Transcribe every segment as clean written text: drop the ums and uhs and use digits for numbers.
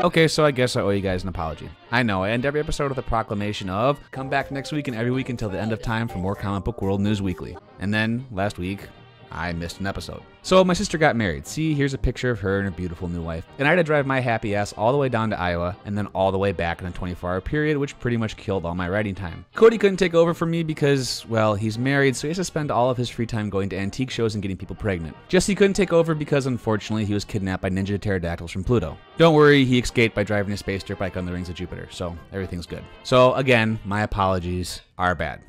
Okay, so I guess I owe you guys an apology. I know, I end every episode with a proclamation of come back next week and every week until the end of time for more Comic Book World News Weekly. And then, last week, I missed an episode. So my sister got married. See, here's a picture of her and her beautiful new wife. And I had to drive my happy ass all the way down to Iowa and then all the way back in a 24-hour period, which pretty much killed all my writing time. Cody couldn't take over for me because, well, he's married, so he has to spend all of his free time going to antique shows and getting people pregnant. Jesse couldn't take over because, unfortunately, he was kidnapped by ninja pterodactyls from Pluto. Don't worry, he escaped by driving a space dirt bike on the rings of Jupiter, so everything's good. So again, my apologies are bad.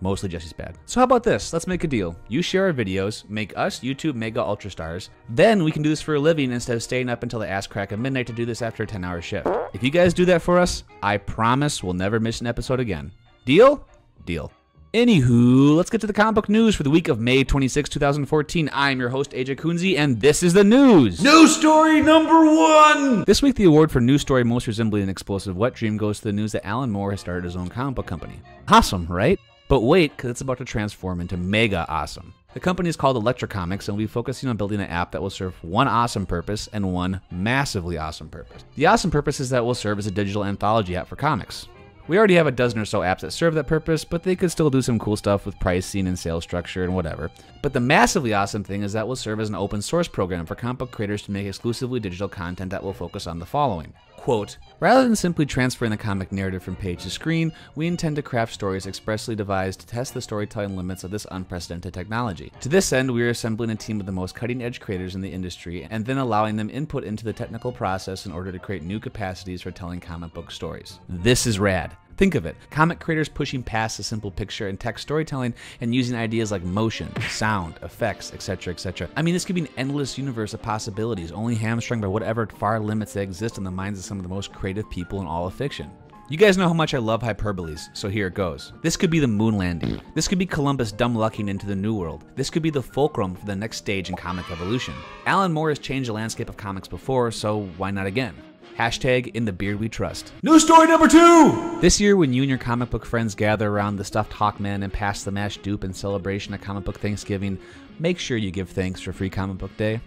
Mostly Jesse's bad. So how about this? Let's make a deal. You share our videos, make us YouTube mega ultra stars, then we can do this for a living instead of staying up until the ass crack of midnight to do this after a 10-hour shift. If you guys do that for us, I promise we'll never miss an episode again. Deal? Deal. Anywho, let's get to the comic book news for the week of May 26, 2014. I'm your host, AJ Kuenzi, and this is the news. News story number 1! This week, the award for news story most resembling an explosive wet dream goes to the news that Alan Moore has started his own comic book company. Awesome, right? But wait, because it's about to transform into mega awesome. The company is called Electro Comics and will be focusing on building an app that will serve one awesome purpose and one massively awesome purpose. The awesome purpose is that it will serve as a digital anthology app for comics. We already have a dozen or so apps that serve that purpose, but they could still do some cool stuff with pricing and sales structure and whatever. But the massively awesome thing is that will serve as an open source program for comic book creators to make exclusively digital content that will focus on the following. Quote, rather than simply transferring the comic narrative from page to screen, we intend to craft stories expressly devised to test the storytelling limits of this unprecedented technology. To this end, we are assembling a team of the most cutting-edge creators in the industry and then allowing them input into the technical process in order to create new capacities for telling comic book stories. This is rad. Think of it, comic creators pushing past the simple picture and text storytelling and using ideas like motion, sound, effects, etc., etc. I mean, this could be an endless universe of possibilities, only hamstrung by whatever far limits that exist in the minds of some of the most creative people in all of fiction. You guys know how much I love hyperboles, so here it goes. This could be the moon landing. This could be Columbus dumb lucking into the New World. This could be the fulcrum for the next stage in comic evolution. Alan Moore has changed the landscape of comics before, so why not again? Hashtag in the beard we trust. News story number 2! This year, when you and your comic book friends gather around the stuffed Hawkman and pass the mashed dupe in celebration of Comic Book Thanksgiving, make sure you give thanks for Free Comic Book Day.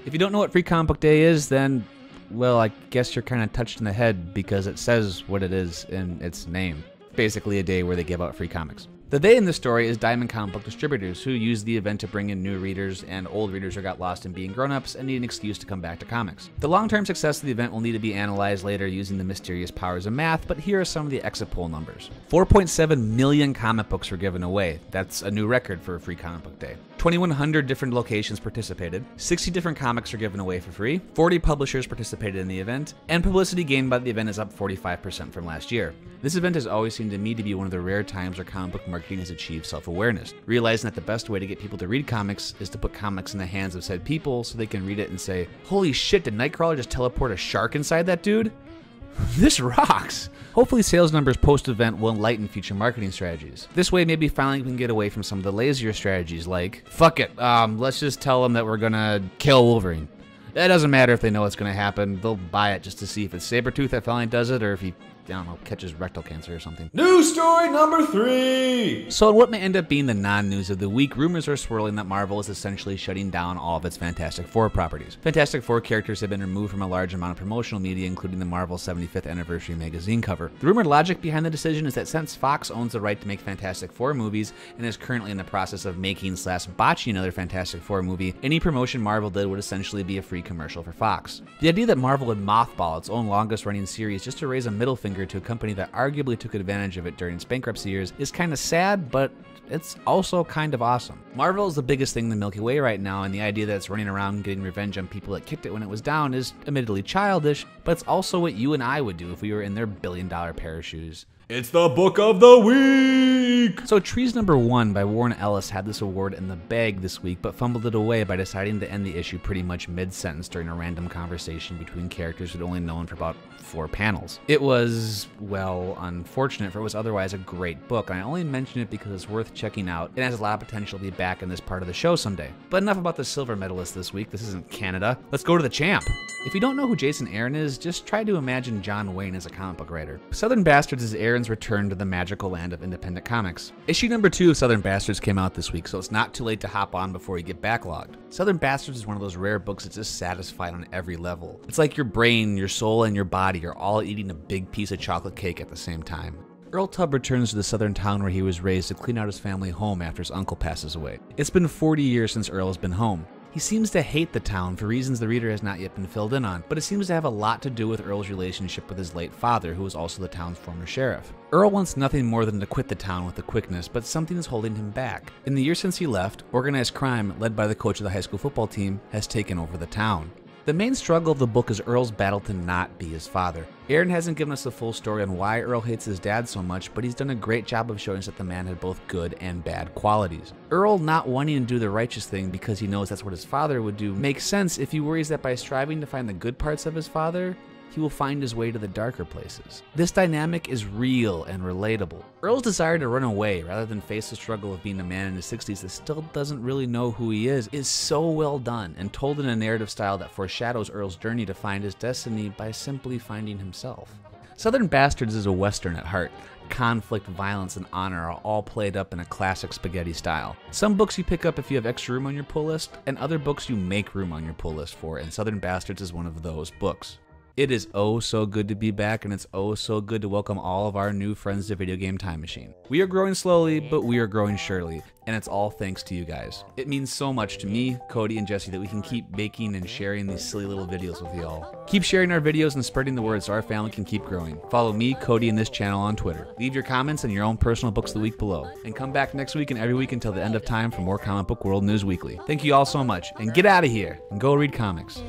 If you don't know what Free Comic Book Day is, then, well, I guess you're kind of touched in the head because it says what it is in its name. Basically a day where they give out free comics. The they in this story is Diamond Comic Book Distributors, who used the event to bring in new readers and old readers who got lost in being grown-ups and need an excuse to come back to comics. The long-term success of the event will need to be analyzed later using the mysterious powers of math, but here are some of the exit poll numbers. 4.7 million comic books were given away. That's a new record for a Free Comic Book Day. 2,100 different locations participated, 60 different comics are given away for free, 40 publishers participated in the event, and publicity gained by the event is up 45% from last year. This event has always seemed to me to be one of the rare times where comic book marketing has achieved self-awareness, realizing that the best way to get people to read comics is to put comics in the hands of said people so they can read it and say, holy shit, did Nightcrawler just teleport a shark inside that dude? This rocks! Hopefully sales numbers post-event will enlighten future marketing strategies. This way maybe finally we can get away from some of the lazier strategies like, fuck it, let's just tell them that we're gonna kill Wolverine. It doesn't matter if they know what's gonna happen, they'll buy it just to see if it's Sabretooth that finally does it or if he, I don't know, catches rectal cancer or something. News story number 3! So in what may end up being the non-news of the week, rumors are swirling that Marvel is essentially shutting down all of its Fantastic Four properties. Fantastic Four characters have been removed from a large amount of promotional media, including the Marvel 75th Anniversary magazine cover. The rumored logic behind the decision is that since Fox owns the right to make Fantastic Four movies and is currently in the process of making/botching another Fantastic Four movie, any promotion Marvel did would essentially be a free commercial for Fox. The idea that Marvel would mothball its own longest-running series just to raise a middle finger to a company that arguably took advantage of it during its bankruptcy years is kind of sad, but it's also kind of awesome. Marvel is the biggest thing in the Milky Way right now, and the idea that it's running around getting revenge on people that kicked it when it was down is admittedly childish, but it's also what you and I would do if we were in their billion-dollar pair of shoes. It's the book of the week! So Trees Number 1 by Warren Ellis had this award in the bag this week, but fumbled it away by deciding to end the issue pretty much mid-sentence during a random conversation between characters who'd only known for about 4 panels. It was, well, unfortunate, for it was otherwise a great book, and I only mention it because it's worth checking out. It has a lot of potential to be back in this part of the show someday. But enough about the silver medalist this week. This isn't Canada. Let's go to the champ. If you don't know who Jason Aaron is, just try to imagine John Wayne as a comic book writer. Southern Bastards is Aaron's return to the magical land of independent comics. Comics. Issue number 2 of Southern Bastards came out this week, so it's not too late to hop on before you get backlogged. Southern Bastards is one of those rare books that's just satisfied on every level. It's like your brain, your soul, and your body are all eating a big piece of chocolate cake at the same time. Earl Tubb returns to the southern town where he was raised to clean out his family home after his uncle passes away. It's been 40 years since Earl has been home. He seems to hate the town for reasons the reader has not yet been filled in on, but it seems to have a lot to do with Earl's relationship with his late father, who was also the town's former sheriff. Earl wants nothing more than to quit the town with a quickness, but something is holding him back. In the year since he left, organized crime, led by the coach of the high school football team, has taken over the town. The main struggle of the book is Earl's battle to not be his father. Aaron hasn't given us the full story on why Earl hates his dad so much, but he's done a great job of showing us that the man had both good and bad qualities. Earl not wanting to do the righteous thing because he knows that's what his father would do makes sense if he worries that by striving to find the good parts of his father, he will find his way to the darker places. This dynamic is real and relatable. Earl's desire to run away rather than face the struggle of being a man in his 60s that still doesn't really know who he is so well done and told in a narrative style that foreshadows Earl's journey to find his destiny by simply finding himself. Southern Bastards is a Western at heart. Conflict, violence, and honor are all played up in a classic spaghetti style. Some books you pick up if you have extra room on your pull list, and other books you make room on your pull list for, and Southern Bastards is one of those books. It is oh so good to be back, and it's oh so good to welcome all of our new friends to Video Game Time Machine. We are growing slowly, but we are growing surely, and it's all thanks to you guys. It means so much to me, Cody, and Jesse that we can keep making and sharing these silly little videos with y'all. Keep sharing our videos and spreading the word so our family can keep growing. Follow me, Cody, and this channel on Twitter. Leave your comments and your own personal books of the week below. And come back next week and every week until the end of time for more Comic Book World News Weekly. Thank you all so much, and get out of here and go read comics.